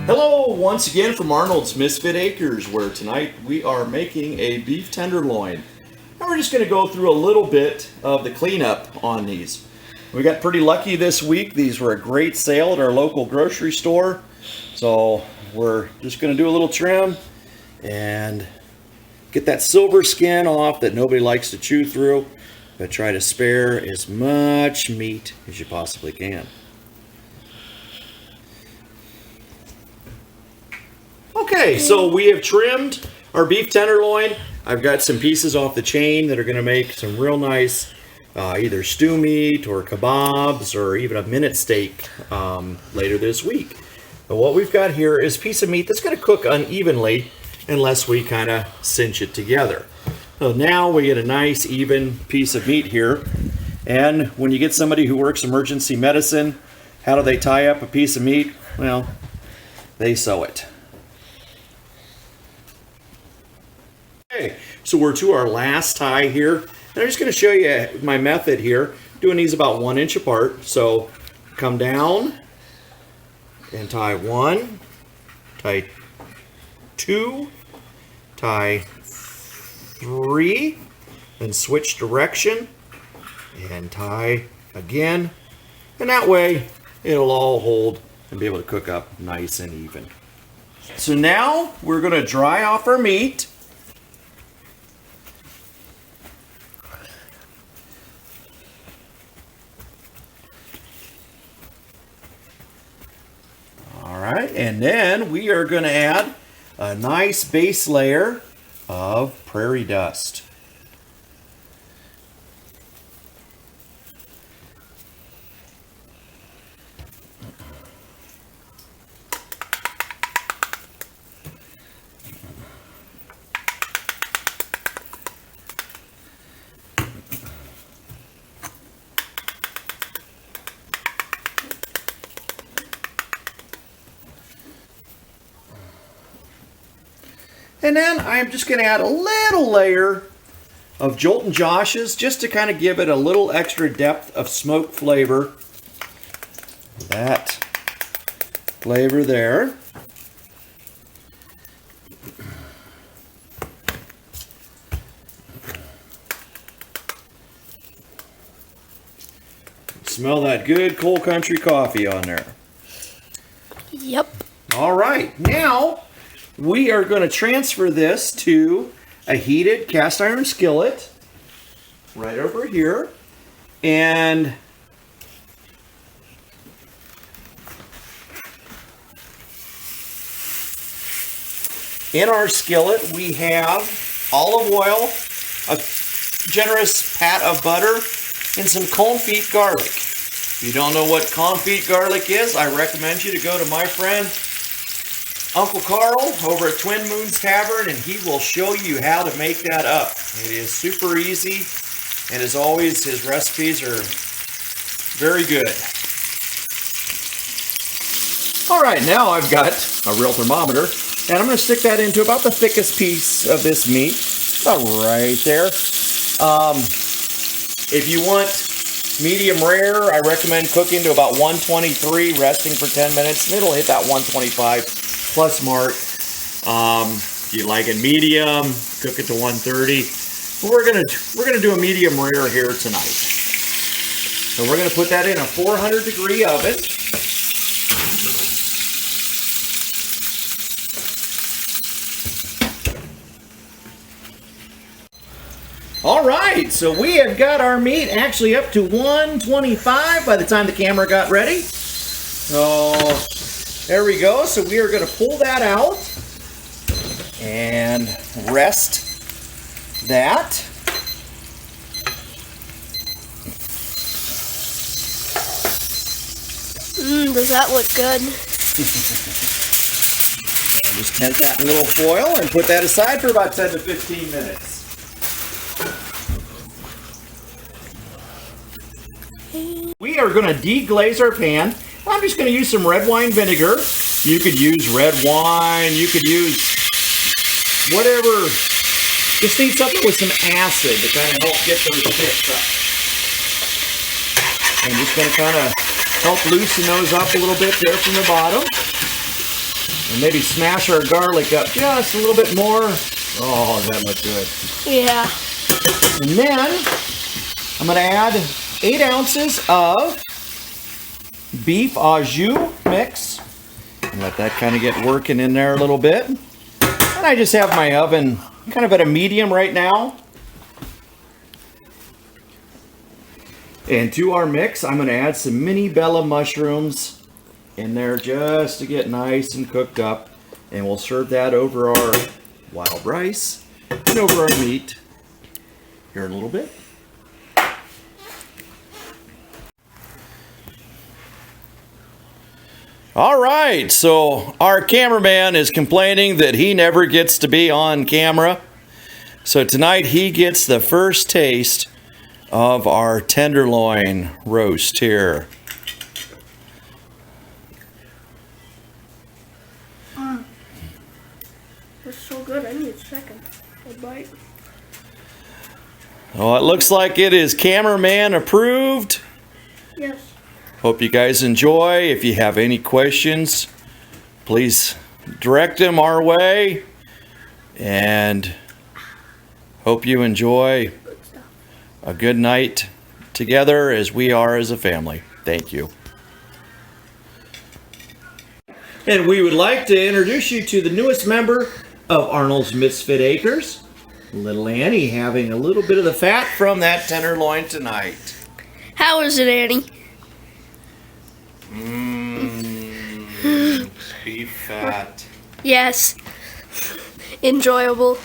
Hello, once again from Arnold's Misfit Acres, where tonight we are making a beef tenderloin. And we're just going to go through a little bit of the cleanup on these. We got pretty lucky this week. These were a great sale at our local grocery store. So we're just going to do a little trim and get that silver skin off that nobody likes to chew through, but try to spare as much meat as you possibly can. Okay, so we have trimmed our beef tenderloin. I've got some pieces off the chain that are going to make some real nice either stew meat or kebabs or even a minute steak later this week. But what we've got here is a piece of meat that's going to cook unevenly unless we kind of cinch it together. So now we get a nice even piece of meat here. And when you get somebody who works emergency medicine, how do they tie up a piece of meat? Well, they sew it. Okay, so we're to our last tie here. And I'm just going to show you my method here, doing these about 1 inch apart. So come down and tie 1, tie 2, tie 3, then switch direction and tie again. And that way it'll all hold and be able to cook up nice and even. So now we're going to dry off our meat. Alright, and then we are going to add a nice base layer of prairie dust. And then I'm just going to add a little layer of Jolt and Josh's just to kind of give it a little extra depth of smoke flavor. That flavor there. Smell that good cold country coffee on there. Yep. All right, now we are going to transfer this to a heated cast iron skillet right over here. And in our skillet we have olive oil, a generous pat of butter, and some confit garlic. If you don't know what confit garlic is, I recommend you to go to my friend Uncle Carl over at Twin Moons Tavern, and he will show you how to make that up. It is super easy, and as always, his recipes are very good. All right, now I've got a real thermometer, and I'm going to stick that into about the thickest piece of this meat, about right there. If you want medium rare, I recommend cooking to about 123, resting for 10 minutes, and it'll hit that 125 plus mark. If you like it medium, cook it to 130. We're gonna do a medium rare here tonight. So we're gonna put that in a 400-degree oven. All right, so we have got our meat actually up to 125 by the time the camera got ready. So there we go. So we are going to pull that out and rest that. Does that look good? And just tent that in a little foil and put that aside for about 10 to 15 minutes. We are going to deglaze our pan. I'm just going to use some red wine vinegar. You could use red wine. You could use whatever. Just need something with some acid to kind of help get those bits up. I'm just going to kind of help loosen those up a little bit there from the bottom. And maybe smash our garlic up just a little bit more. Oh, that looks good. Yeah. And then I'm going to add 8 ounces of beef au jus mix. And let that kind of get working in there a little bit. And I just have my oven kind of at a medium right now. And to our mix, I'm going to add some mini bella mushrooms in there just to get nice and cooked up. And we'll serve that over our wild rice and over our meat here in a little bit. All right, so our cameraman is complaining that he never gets to be on camera. So tonight he gets the first taste of our tenderloin roast here. That's so good. I need a second. A bite. Oh, it looks like it is cameraman approved. Yes. Hope you guys enjoy. If you have any questions, please direct them our way. And hope you enjoy Good stuff. a good night together as we are as a family. Thank you. And we would like to introduce you to the newest member of Arnold's Misfit Acres, little Annie, having a little bit of the fat from that tenderloin tonight. How is it, Annie? Beef fat. Yes. Enjoyable.